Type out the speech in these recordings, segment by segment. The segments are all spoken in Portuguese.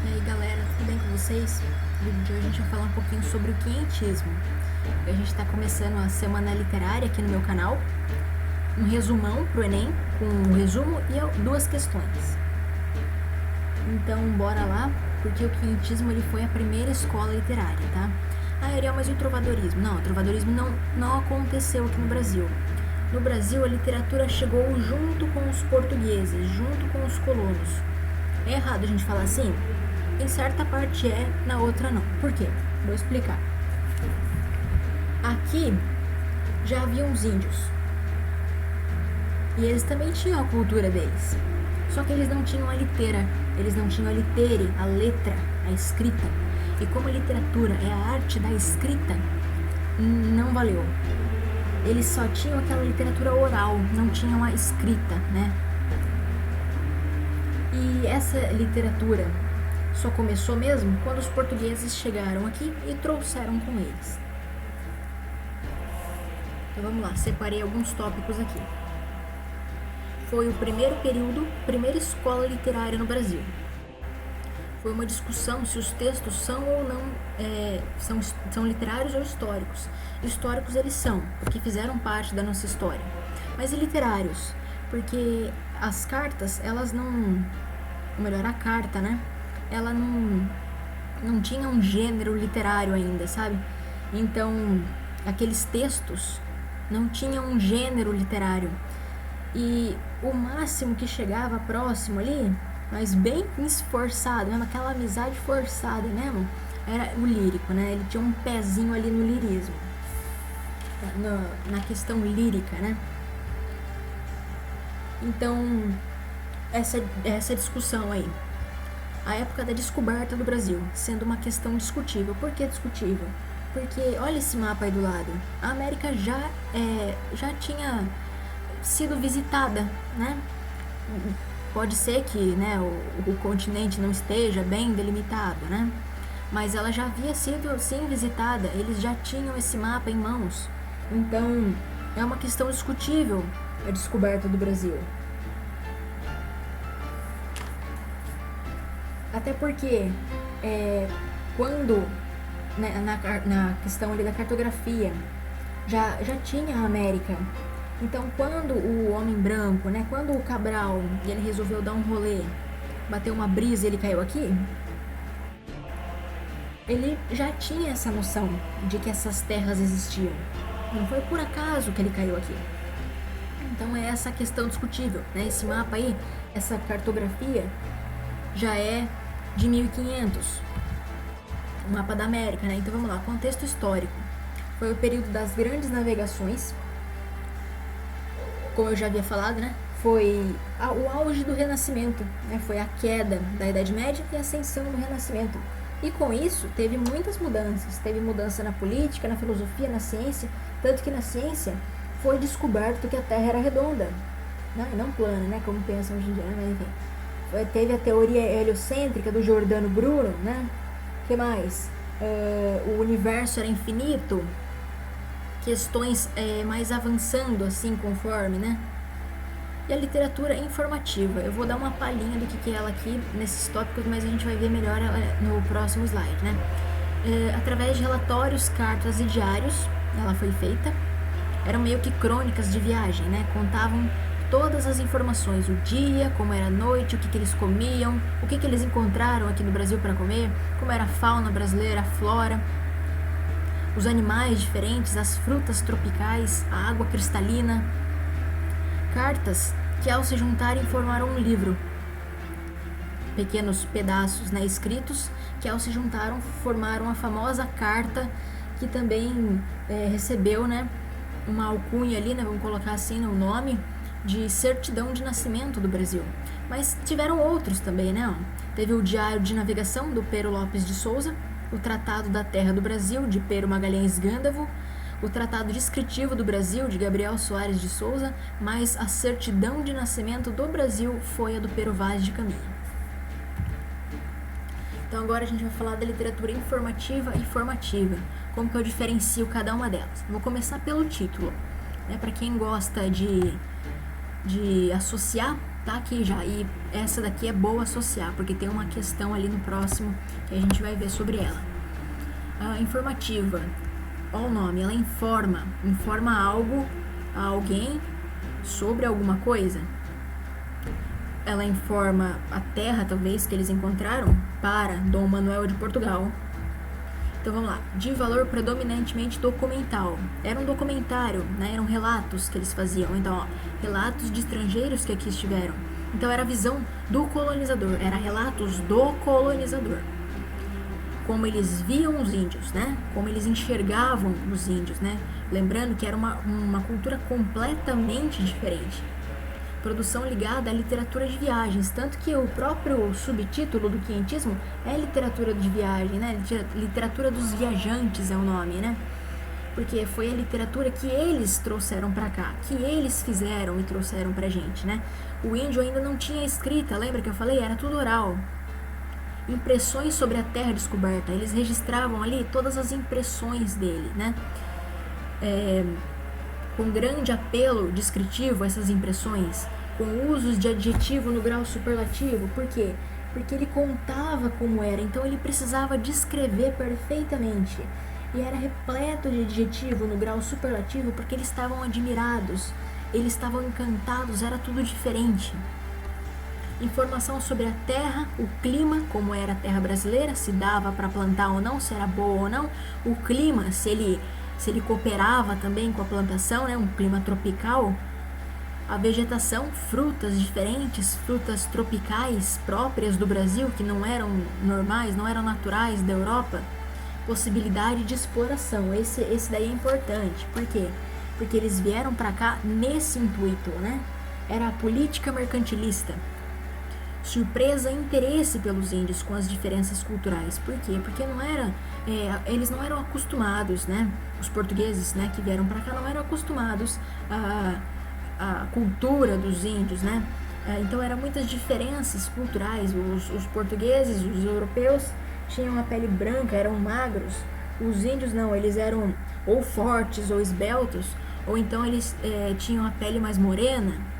E aí galera, tudo bem com vocês? No vídeo de hoje a gente vai falar um pouquinho sobre o quinhentismo. A gente está começando a semana literária aqui no meu canal, um resumão pro Enem, com um resumo e duas questões. Então bora lá, porque o quinhentismo ele foi a primeira escola literária, tá? Ah, Ariel, mas e o trovadorismo? Não, o trovadorismo não aconteceu aqui no Brasil. No Brasil, a literatura chegou junto com os portugueses, junto com os colonos. É errado a gente falar assim? Em certa parte é, na outra não. Por quê? Vou explicar. Aqui já haviam os índios. E eles também tinham a cultura deles. Só que eles não tinham a litera, eles não tinham a litere, a letra, a escrita. E como a literatura é a arte da escrita, não valeu. Eles só tinham aquela literatura oral, não tinham a escrita, né? E essa literatura só começou mesmo quando os portugueses chegaram aqui e trouxeram com eles. Então vamos lá, separei alguns tópicos aqui. Foi o primeiro período, primeira escola literária no Brasil. Foi uma discussão se os textos são ou não são literários ou históricos. Históricos eles são, porque fizeram parte da nossa história. Mas e literários? Porque as cartas, elas não... Ou melhor, a carta, né? Ela não tinha um gênero literário ainda, sabe? Então, aqueles textos não tinham um gênero literário. E o máximo que chegava próximo ali, mas bem esforçado, mesmo, aquela amizade forçada mesmo, era o lírico, né? Ele tinha um pezinho ali no lirismo, na questão lírica, né? Então, essa discussão aí, a época da descoberta do Brasil, sendo uma questão discutível. Por que discutível? Porque olha esse mapa aí do lado, a América já tinha sido visitada, né? Pode ser que, né, o continente não esteja bem delimitado, né? Mas ela já havia sido, sim, visitada. Eles já tinham esse mapa em mãos. Então, é uma questão discutível a descoberta do Brasil. Até porque, quando, né, na questão ali da cartografia, já tinha a América. Então, quando o homem branco, né, quando o Cabral, ele resolveu dar um rolê, bateu uma brisa e ele caiu aqui, ele já tinha essa noção de que essas terras existiam. Não foi por acaso que ele caiu aqui. Então, é essa questão discutível, né? Esse mapa aí, essa cartografia, já é de 1500, o mapa da América, né? Então, vamos lá, contexto histórico. Foi o período das grandes navegações, como eu já havia falado, né? Foi o auge do Renascimento, né? Foi a queda da Idade Média e a ascensão do Renascimento. E com isso, teve muitas mudanças. Teve mudança na política, na filosofia, na ciência. Tanto que na ciência foi descoberto que a Terra era redonda, né? Não plana, né? Como pensam hoje em dia, né? Mas enfim. Teve a teoria heliocêntrica do Giordano Bruno, né? O que mais? O universo era infinito. Questões mais avançando assim conforme, né? E a literatura informativa. Eu vou dar uma palhinha do que é ela aqui nesses tópicos, mas a gente vai ver melhor no próximo slide, né? Através de relatórios, cartas e diários, ela foi feita. Eram meio que crônicas de viagem, né? Contavam todas as informações, o dia, como era a noite, o que eles comiam, o que eles encontraram aqui no Brasil para comer, como era a fauna brasileira, a flora, os animais diferentes, as frutas tropicais, a água cristalina. Cartas que, ao se juntarem, formaram um livro. Pequenos pedaços, né, escritos, que, ao se juntaram, formaram a famosa carta, que também recebeu, né, uma alcunha ali, né, vamos colocar assim, o nome de certidão de nascimento do Brasil. Mas tiveram outros também, né? Teve o Diário de Navegação, do Pero Lopes de Souza, o Tratado da Terra do Brasil, de Pero Magalhães Gândavo, o Tratado Descritivo do Brasil, de Gabriel Soares de Souza, mas a certidão de nascimento do Brasil foi a do Pero Vaz de Caminha. Então agora a gente vai falar da literatura informativa e formativa, como que eu diferencio cada uma delas. Vou começar pelo título, né? Para quem gosta de associar tá aqui já, e essa daqui é boa associar, porque tem uma questão ali no próximo que a gente vai ver sobre ela. Informativa, olha o nome, ela informa algo a alguém sobre alguma coisa. Ela informa a terra, talvez, que eles encontraram para Dom Manuel de Portugal. Então vamos lá, de valor predominantemente documental. Era um documentário, né? Eram relatos que eles faziam. Então, relatos de estrangeiros que aqui estiveram. Então era a visão do colonizador, era relatos do colonizador. Como eles viam os índios, né? Como eles enxergavam os índios, né? Lembrando que era uma cultura completamente diferente. Produção ligada à literatura de viagens, tanto que o próprio subtítulo do quinhentismo é literatura de viagem, né? Literatura dos viajantes é o nome, né? Porque foi a literatura que eles trouxeram para cá, que eles fizeram e trouxeram pra gente, né? O índio ainda não tinha escrita, lembra que eu falei? Era tudo oral. Impressões sobre a terra descoberta, eles registravam ali todas as impressões dele, né? Com grande apelo descritivo essas impressões, com usos de adjetivo no grau superlativo. Por quê? Porque ele contava como era, então ele precisava descrever perfeitamente. E era repleto de adjetivo no grau superlativo porque eles estavam admirados, eles estavam encantados, era tudo diferente. Informação sobre a terra, o clima, como era a terra brasileira, se dava para plantar ou não, se era boa ou não, o clima, se ele cooperava também com a plantação, né, um clima tropical, a vegetação, frutas diferentes, frutas tropicais próprias do Brasil, que não eram normais, não eram naturais da Europa, possibilidade de exploração, esse daí é importante, por quê? Porque eles vieram para cá nesse intuito, né, era a política mercantilista. Surpresa e interesse pelos índios com as diferenças culturais. Por quê? Porque eles não eram acostumados, né? Os portugueses, né, que vieram para cá não eram acostumados à cultura dos índios, né? Então eram muitas diferenças culturais. Os portugueses, os europeus tinham a pele branca, eram magros. Os índios não, eles eram ou fortes ou esbeltos, ou então eles tinham a pele mais morena.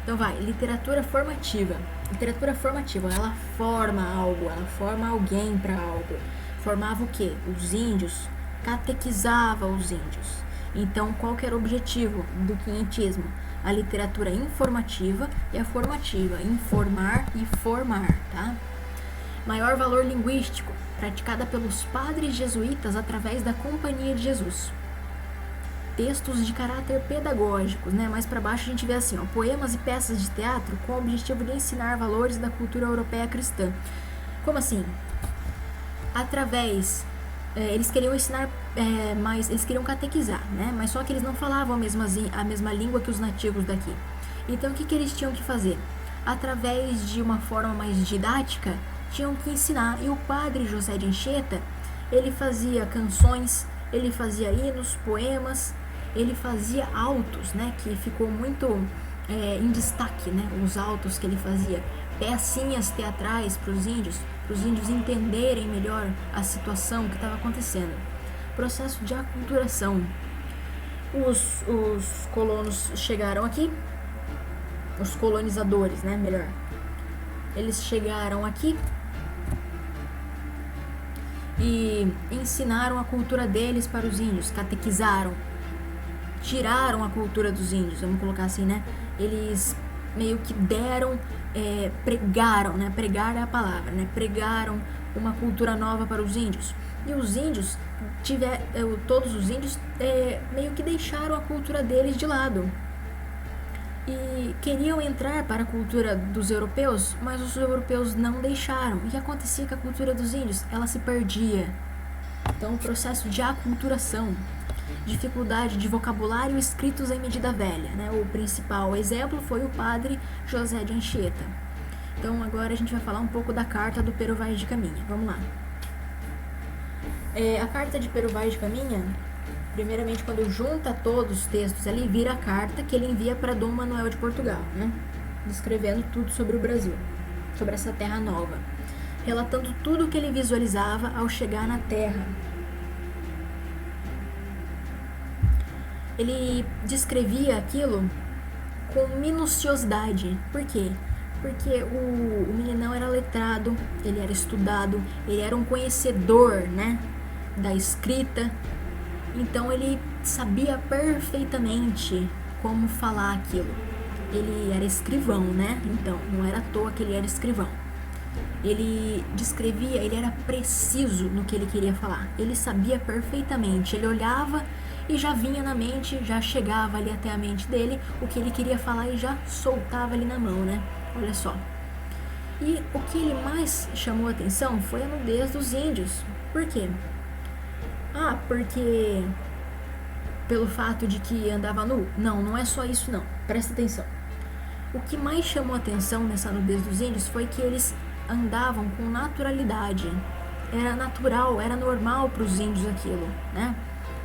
Então vai, literatura formativa. Literatura formativa, ela forma algo, ela forma alguém para algo. Formava o quê? Os índios, catequizava os índios. Então, qual que era o objetivo do quinhentismo? A literatura informativa e a formativa, informar e formar, tá? Maior valor linguístico, praticada pelos padres jesuítas através da Companhia de Jesus. Textos de caráter pedagógicos, né? Mais para baixo a gente vê assim, ó, poemas e peças de teatro com o objetivo de ensinar valores da cultura europeia cristã. Como assim? Através, eles queriam ensinar, mas eles queriam catequizar, né? Mas só que eles não falavam a mesma língua que os nativos daqui. Então o que eles tinham que fazer? Através de uma forma mais didática, tinham que ensinar. E o padre José de Anchieta, ele fazia canções, ele fazia hinos, poemas, ele fazia autos, né, que ficou muito em destaque, né, os autos que ele fazia, pecinhas teatrais para os índios entenderem melhor a situação que estava acontecendo. Processo de aculturação. Os colonos chegaram aqui, os colonizadores, né, melhor. Eles chegaram aqui e ensinaram a cultura deles para os índios, catequizaram, tiraram a cultura dos índios, vamos colocar assim, né? Eles meio que deram, pregaram, né? Pregar é a palavra, né? Pregaram uma cultura nova para os índios. E os índios, todos os índios meio que deixaram a cultura deles de lado. E queriam entrar para a cultura dos europeus, mas os europeus não deixaram. E o que acontecia com a cultura dos índios? Ela se perdia. Então, o processo de aculturação, dificuldade de vocabulário escritos em medida velha, né? O principal exemplo foi o padre José de Anchieta. Então, agora a gente vai falar um pouco da carta do Pero Vaz de Caminha. Vamos lá. A carta de Pero Vaz de Caminha, primeiramente, quando junta todos os textos ali, vira a carta que ele envia para Dom Manuel de Portugal, né? Descrevendo tudo sobre o Brasil, sobre essa terra nova, relatando tudo o que ele visualizava ao chegar na terra. Ele descrevia aquilo com minuciosidade. Por quê? Porque o meninão era letrado, ele era estudado, ele era um conhecedor, né, da escrita. Então ele sabia perfeitamente como falar aquilo. Ele era escrivão, né? Então, não era à toa que ele era escrivão. Ele descrevia, ele era preciso no que ele queria falar. Ele sabia perfeitamente, ele olhava e já vinha na mente, já chegava ali até a mente dele o que ele queria falar e já soltava ali na mão, né? Olha só. E o que ele mais chamou a atenção foi a nudez dos índios. Por quê? Porque pelo fato de que andava nu? Não, não é só isso não. Presta atenção. O que mais chamou a atenção nessa nudez dos índios foi que eles andavam com naturalidade. Era natural, era normal para os índios aquilo, né?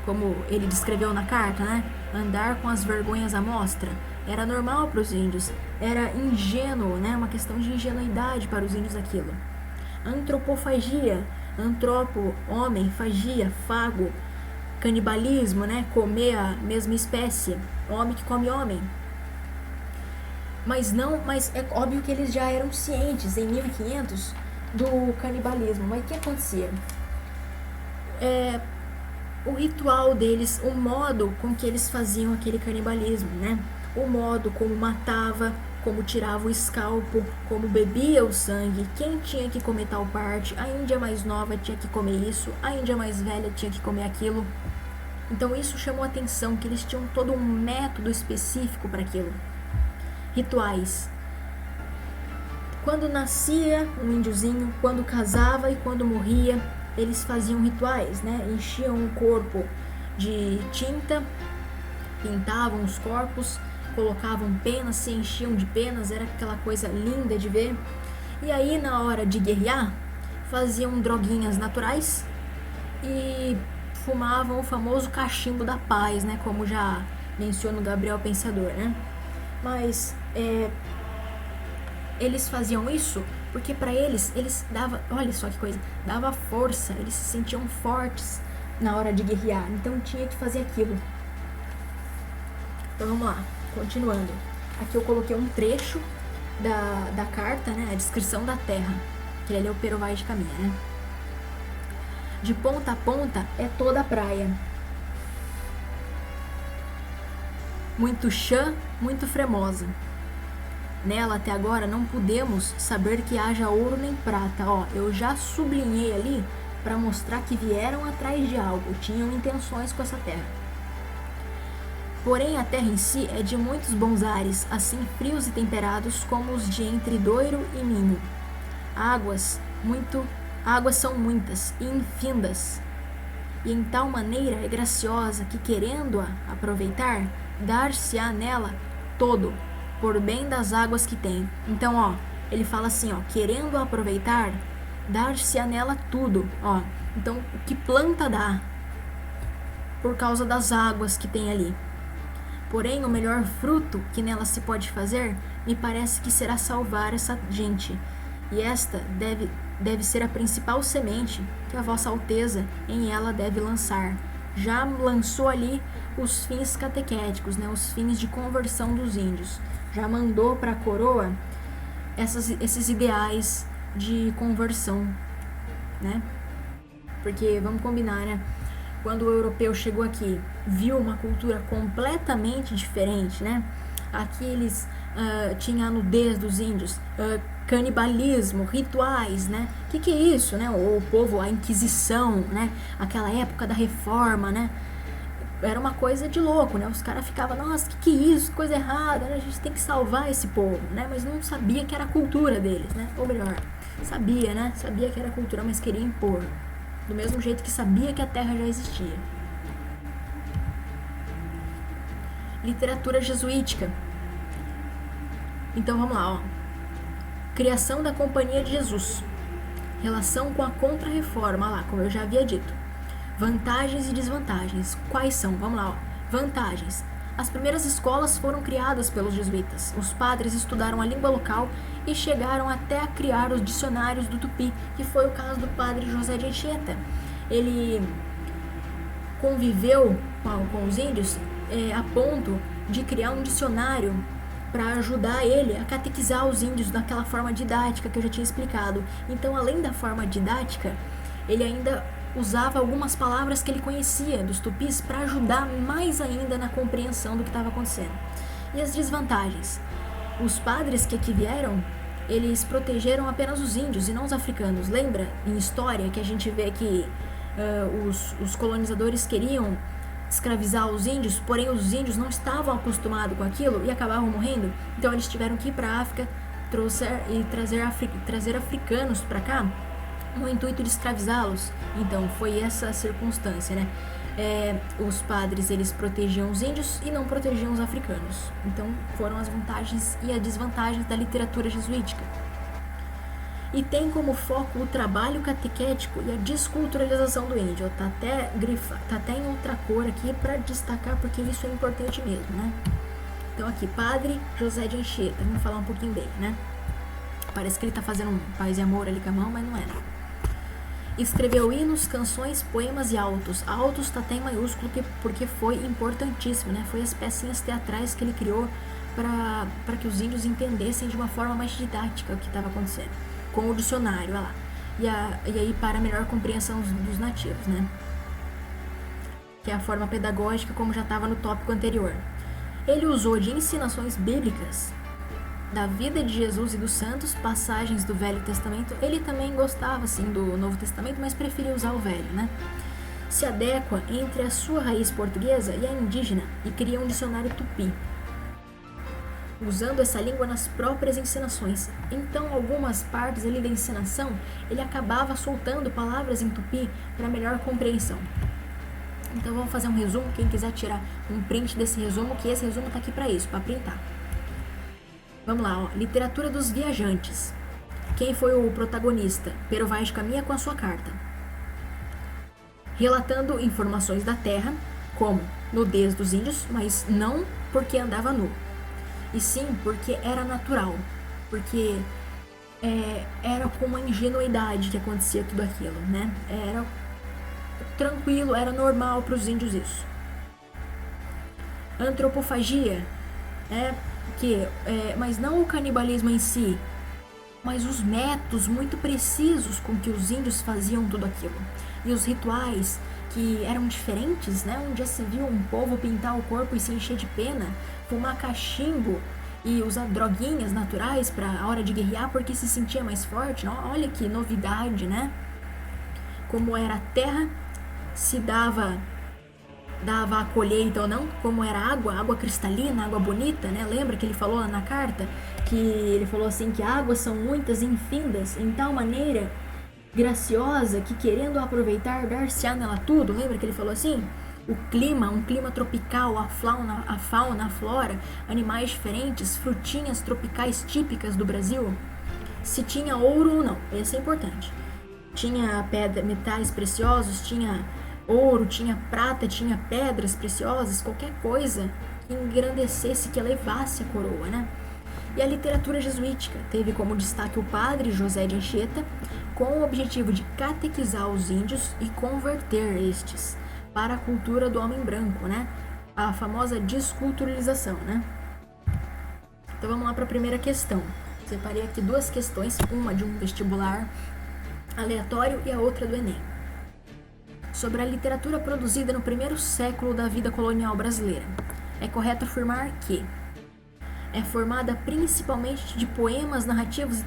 Como ele descreveu na carta, né? Andar com as vergonhas à mostra. Era normal para os índios. Era ingênuo, né? Uma questão de ingenuidade para os índios aquilo. Antropofagia. Antropo, homem, fagia, fago. Canibalismo, né? Comer a mesma espécie. Homem que come homem. Mas é óbvio que eles já eram cientes em 1500 do canibalismo. Mas o que acontecia? O ritual deles, o modo com que eles faziam aquele canibalismo, né? O modo como matava, como tirava o escalpo, como bebia o sangue, quem tinha que comer tal parte, a índia mais nova tinha que comer isso, a índia mais velha tinha que comer aquilo. Então isso chamou a atenção, que eles tinham todo um método específico para aquilo. Rituais. Quando nascia um índiozinho, quando casava e quando morria, eles faziam rituais, né? Enchiam o corpo de tinta, pintavam os corpos, colocavam penas, se enchiam de penas, era aquela coisa linda de ver. E aí, na hora de guerrear, faziam droguinhas naturais e fumavam o famoso cachimbo da paz, né? Como já menciona o Gabriel Pensador, né? Mas eles faziam isso porque para eles dava, olha só que coisa, dava força, eles se sentiam fortes na hora de guerrear, então tinha que fazer aquilo. Então vamos lá, continuando. Aqui eu coloquei um trecho da carta, né, a descrição da terra, que ele é o Pero Vai de Caminha, né? De ponta a ponta é toda a praia. Muito chã, muito fremosa. Nela até agora não podemos saber que haja ouro nem prata. Ó, eu já sublinhei ali para mostrar que vieram atrás de algo, tinham intenções com essa terra. Porém a terra em si é de muitos bons ares, assim frios e temperados como os de entre Doiro e Minho. Águas são muitas e infindas, e em tal maneira é graciosa que, querendo-a aproveitar, dar-se-á nela todo, por bem das águas que tem. Então, ó, ele fala assim, ó, querendo aproveitar, dar-se-á nela tudo, ó. Então, o que planta dá, por causa das águas que tem ali. Porém, o melhor fruto que nela se pode fazer, me parece que será salvar essa gente. E esta deve ser a principal semente que a vossa Alteza em ela deve lançar. Já lançou ali os fins catequéticos, né, os fins de conversão dos índios. Já mandou para a coroa esses ideais de conversão, né? Porque, vamos combinar, né? Quando o europeu chegou aqui, viu uma cultura completamente diferente, né? Aqui eles tinham a nudez dos índios, canibalismo, rituais, né? Que é isso, né? O povo, a Inquisição, né? Aquela época da Reforma, né? Era uma coisa de louco, né? Os caras ficavam, nossa, que é isso? Coisa errada, né? A gente tem que salvar esse povo, né? Mas não sabia que era a cultura deles, né? Ou melhor, sabia, né? Sabia que era a cultura, mas queria impor. Do mesmo jeito que sabia que a Terra já existia. Literatura jesuítica. Então vamos lá, ó. Criação da Companhia de Jesus. Relação com a Contra-Reforma, lá, como eu já havia dito. Vantagens e desvantagens. Quais são? Vamos lá, ó. Vantagens. As primeiras escolas foram criadas pelos jesuítas. Os padres estudaram a língua local e chegaram até a criar os dicionários do Tupi, que foi o caso do padre José de Anchieta. Ele conviveu com os índios a ponto de criar um dicionário para ajudar ele a catequizar os índios daquela forma didática que eu já tinha explicado. Então, além da forma didática, ele ainda usava algumas palavras que ele conhecia dos tupis para ajudar mais ainda na compreensão do que estava acontecendo. E as desvantagens? Os padres que aqui vieram, eles protegeram apenas os índios e não os africanos. Lembra, em história, que a gente vê que os colonizadores queriam escravizar os índios, porém os índios não estavam acostumados com aquilo e acabavam morrendo? Então eles tiveram que ir para a África trazer africanos para cá no intuito de escravizá-los. Então foi essa circunstância, né? Os padres, eles protegiam os índios e não protegiam os africanos. Então foram as vantagens e as desvantagens da literatura jesuítica. E tem como foco o trabalho catequético e a desculturalização do índio. Tá até em outra cor aqui para destacar, porque isso é importante mesmo, né? Então aqui, Padre José de Anchieta, vamos falar um pouquinho dele, né? Parece que ele tá fazendo um paz e amor ali com a mão, mas não é, né? Escreveu hinos, canções, poemas e autos. Autos tá até em maiúsculo porque foi importantíssimo, né? Foi as pecinhas teatrais que ele criou para que os índios entendessem de uma forma mais didática o que estava acontecendo, com o dicionário, olha lá. E aí para a melhor compreensão dos nativos, né? Que é a forma pedagógica, como já estava no tópico anterior. Ele usou de ensinações bíblicas da vida de Jesus e dos santos, passagens do Velho Testamento. Ele também gostava, assim, do Novo Testamento, mas preferia usar o Velho, né? Se adequa entre a sua raiz portuguesa e a indígena e cria um dicionário tupi, usando essa língua nas próprias ensinações. Então, algumas partes ali da ensinação, ele acabava soltando palavras em tupi para melhor compreensão. Então, vamos fazer um resumo. Quem quiser tirar um print desse resumo, que esse resumo tá aqui para isso, para printar. Vamos lá, ó. Literatura dos viajantes. Quem foi o protagonista? Pero Vaz de Caminha com a sua carta, relatando informações da terra, como nudez dos índios, mas não porque andava nu, e sim porque era natural, porque era com uma ingenuidade que acontecia tudo aquilo, né? Era tranquilo, era normal para os índios isso. Antropofagia, mas não o canibalismo em si, mas os métodos muito precisos com que os índios faziam tudo aquilo. E os rituais que eram diferentes, né? Onde já se viu um povo pintar o corpo e se encher de pena, fumar cachimbo e usar droguinhas naturais para a hora de guerrear porque se sentia mais forte. Olha que novidade, né? Como era a terra, se dava a colheita ou não, como era água cristalina, água bonita, né? Lembra que ele falou na carta, que ele falou assim que águas são muitas e infindas, em tal maneira graciosa que querendo aproveitar dar-se-á nela tudo. Lembra que ele falou assim? O clima, um clima tropical, a fauna, a flora, animais diferentes, frutinhas tropicais típicas do Brasil. Se tinha ouro ou não, isso é importante. Tinha metais preciosos, tinha ouro, tinha prata, tinha pedras preciosas, qualquer coisa que engrandecesse, que elevasse a coroa, né? E a literatura jesuítica teve como destaque o padre José de Anchieta, com o objetivo de catequizar os índios e converter estes para a cultura do homem branco, né? A famosa desculturalização, né? Então vamos lá para a primeira questão. Separei aqui duas questões, uma de um vestibular aleatório e a outra do Enem. Sobre a literatura produzida no primeiro século da vida colonial brasileira. É correto afirmar que é formada principalmente de poemas, narrativos e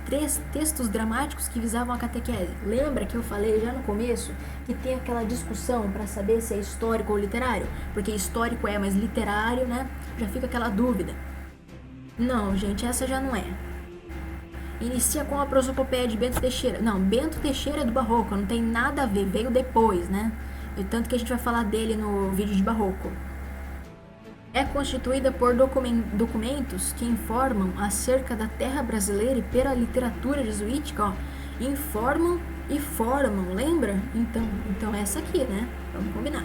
textos dramáticos que visavam a catequese. Lembra que eu falei já no começo que tem aquela discussão para saber se é histórico ou literário? Porque histórico é, mas literário, né? Já fica aquela dúvida. Não, gente, essa já não é. Inicia com a prosopopeia de Bento Teixeira. Não, Bento Teixeira é do Barroco, não tem nada a ver, veio depois, né? Tanto que a gente vai falar dele no vídeo de Barroco. É constituída por documentos que informam acerca da terra brasileira e pela literatura jesuítica, ó, informam e formam, lembra? Então essa aqui, né? Vamos combinar.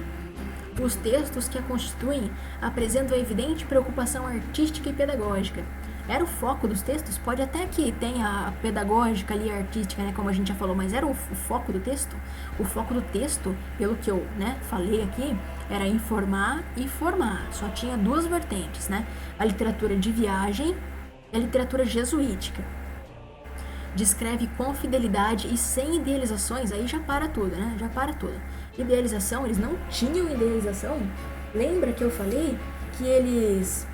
Os textos que a constituem apresentam evidente preocupação artística e pedagógica. Era o foco dos textos? Pode até que tenha a pedagógica ali, a artística, né, como a gente já falou, mas era o foco do texto? O foco do texto, pelo que eu, né, falei aqui, era informar e formar. Só tinha duas vertentes, né? A literatura de viagem e a literatura jesuítica. Descreve com fidelidade e sem idealizações, aí já para tudo, né? Já para tudo. Idealização, eles não tinham idealização. Lembra que eu falei que eles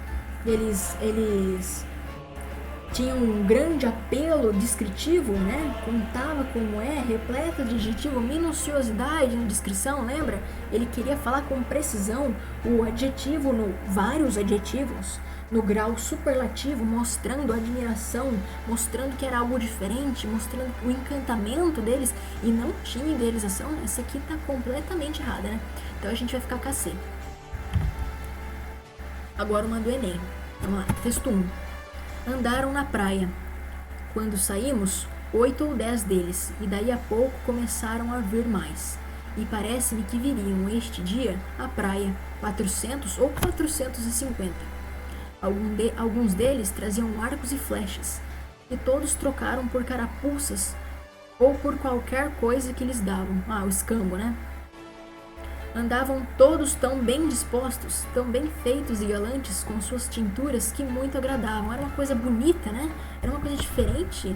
tinham um grande apelo descritivo, né? Contava como é, repleta de adjetivo, minuciosidade na descrição, lembra? Ele queria falar com precisão o adjetivo, vários adjetivos, no grau superlativo, mostrando admiração, mostrando que era algo diferente, mostrando o encantamento deles, e não tinha idealização. Essa aqui tá completamente errada, né? Então a gente vai ficar com a C. Agora uma do Enem. Vamos lá, texto 1. Andaram na praia. Quando saímos, 8 ou 10 deles, e daí a pouco começaram a vir mais. E parece-me que viriam este dia à praia, 400 ou 450. Alguns deles traziam arcos e flechas, e todos trocaram por carapuças ou por qualquer coisa que lhes davam. O escambo, né? Andavam todos tão bem dispostos, tão bem feitos e galantes, com suas tinturas que muito agradavam. Era uma coisa bonita, né? Era uma coisa diferente.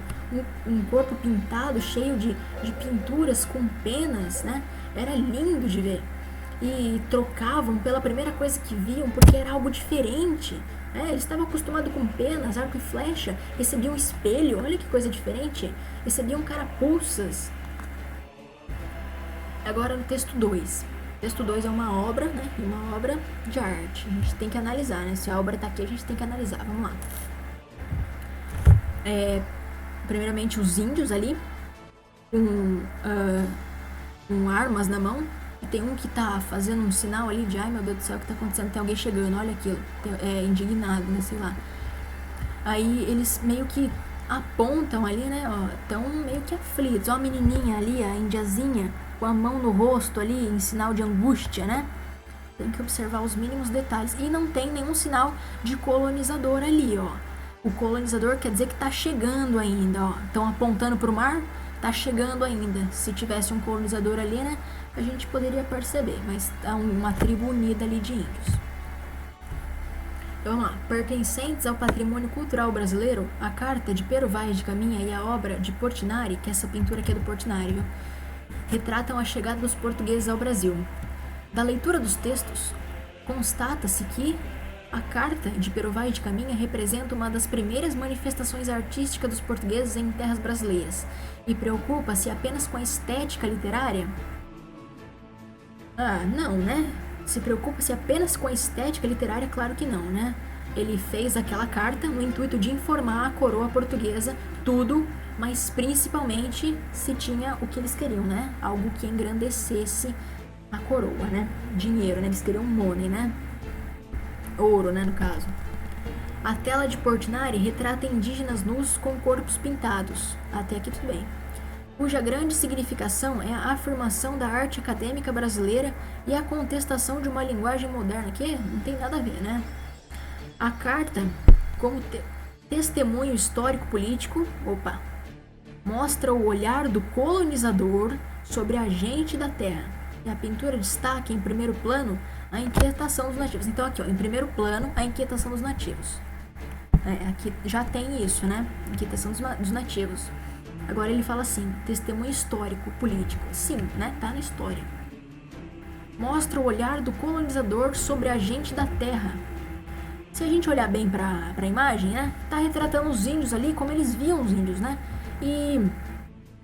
Um corpo pintado, cheio de pinturas com penas, né? Era lindo de ver. E trocavam pela primeira coisa que viam, porque era algo diferente. Eles estavam acostumados com penas, arco e flecha, recebiam espelho, olha que coisa diferente. Recebiam carapuças. Agora no texto 2. Texto 2 é uma obra, né? Uma obra de arte. A gente tem que analisar, né? Se a obra tá aqui, a gente tem que analisar. Vamos lá. Primeiramente, os índios ali, com armas na mão. E tem um que tá fazendo um sinal ali de, ai meu Deus do céu, o que tá acontecendo? Tem alguém chegando, olha aquilo. Indignado, né? Sei lá. Aí eles meio que apontam ali, né? Estão meio que aflitos. Ó a menininha ali, a indiazinha, com a mão no rosto ali, em sinal de angústia, né? Tem que observar os mínimos detalhes. E não tem nenhum sinal de colonizador ali, ó. O colonizador quer dizer que tá chegando ainda, ó. Estão apontando pro mar, tá chegando ainda. Se tivesse um colonizador ali, né? A gente poderia perceber, mas tá uma tribo unida ali de índios. Então, vamos lá. Pertencentes ao patrimônio cultural brasileiro, a carta de Pero Vaz de Caminha e a obra de Portinari, que essa pintura aqui é do Portinari, viu? Retratam a chegada dos portugueses ao Brasil. Da leitura dos textos, constata-se que a carta de Pero Vaz de Caminha representa uma das primeiras manifestações artísticas dos portugueses em terras brasileiras e preocupa-se apenas com a estética literária. Não, né? Se preocupa-se apenas com a estética literária? Claro que não, né? Ele fez aquela carta no intuito de informar a coroa portuguesa tudo, mas principalmente se tinha o que eles queriam, né? Algo que engrandecesse a coroa, né? Dinheiro, né? Eles queriam money, né? Ouro, né, no caso. A tela de Portinari retrata indígenas nus com corpos pintados. Até aqui tudo bem. Cuja grande significação é a afirmação da arte acadêmica brasileira e a contestação de uma linguagem moderna, que não tem nada a ver, né? A carta, como testemunho histórico-político, mostra o olhar do colonizador sobre a gente da terra. E a pintura destaca em primeiro plano a inquietação dos nativos. Então aqui, ó, em primeiro plano, a inquietação dos nativos. Aqui já tem isso, né? Inquietação dos nativos. Agora ele fala assim, testemunho histórico, político. Sim, né? Tá na história. Mostra o olhar do colonizador sobre a gente da terra. Se a gente olhar bem pra imagem, né? Tá retratando os índios ali, como eles viam os índios, né? E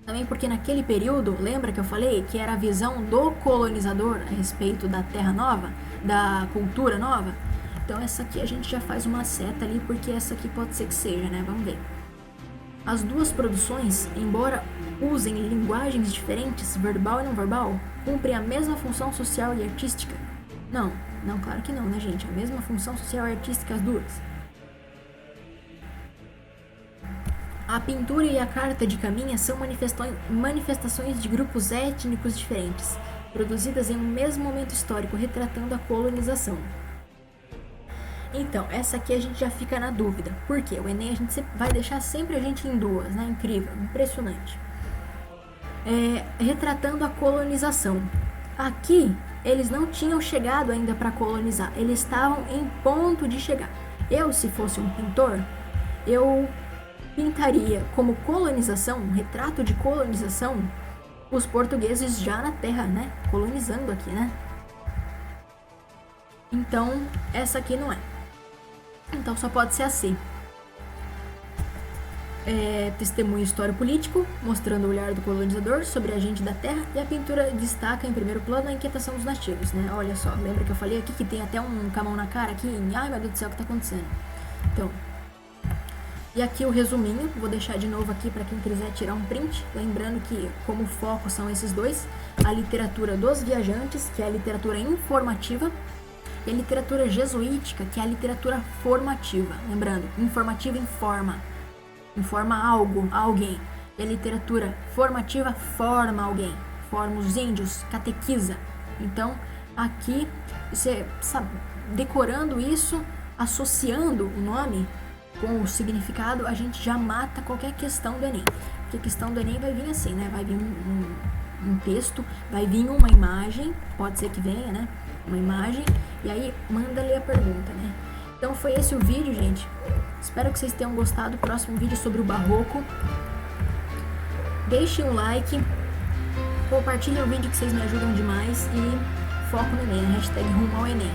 também porque naquele período, lembra que eu falei que era a visão do colonizador a respeito da terra nova, da cultura nova? Então essa aqui a gente já faz uma seta ali, porque essa aqui pode ser que seja, né? Vamos ver. As duas produções, embora usem linguagens diferentes, verbal e não verbal, cumprem a mesma função social e artística? Não, claro que não, né, gente? A mesma função social e artística as duas. A pintura e a carta de Caminha são manifestações de grupos étnicos diferentes, produzidas em um mesmo momento histórico, retratando a colonização. Então, essa aqui a gente já fica na dúvida. Por quê? O Enem a gente vai deixar sempre a gente em duas, né? Incrível, impressionante. Retratando a colonização. Aqui, eles não tinham chegado ainda para colonizar. Eles estavam em ponto de chegar. Eu, se fosse um pintor, eu pintaria como colonização, um retrato de colonização, os portugueses já na terra, né? Colonizando aqui, né? Então, essa aqui não é. Então, só pode ser assim. Testemunho histórico-político, mostrando o olhar do colonizador sobre a gente da terra, e a pintura destaca em primeiro plano a inquietação dos nativos, né? Olha só, lembra que eu falei aqui que tem até um camão na cara aqui? Ai, meu Deus do céu, o que tá acontecendo? Então, e aqui o resuminho, vou deixar de novo aqui para quem quiser tirar um print, lembrando que como foco são esses dois, a literatura dos viajantes, que é a literatura informativa, e a literatura jesuítica, que é a literatura formativa. Lembrando, informativa informa algo, alguém. E a literatura formativa forma alguém, forma os índios, catequiza. Então, aqui, você sabe, decorando isso, associando o nome com o significado, a gente já mata qualquer questão do Enem. Porque a questão do Enem vai vir assim, né? Vai vir um texto, vai vir uma imagem, pode ser que venha, né? Uma imagem, e aí manda ler a pergunta, né? Então foi esse o vídeo, gente. Espero que vocês tenham gostado. Próximo vídeo sobre o Barroco. Deixem um like, compartilhem o vídeo que vocês me ajudam demais e foco no Enem, hashtag rumo ao Enem.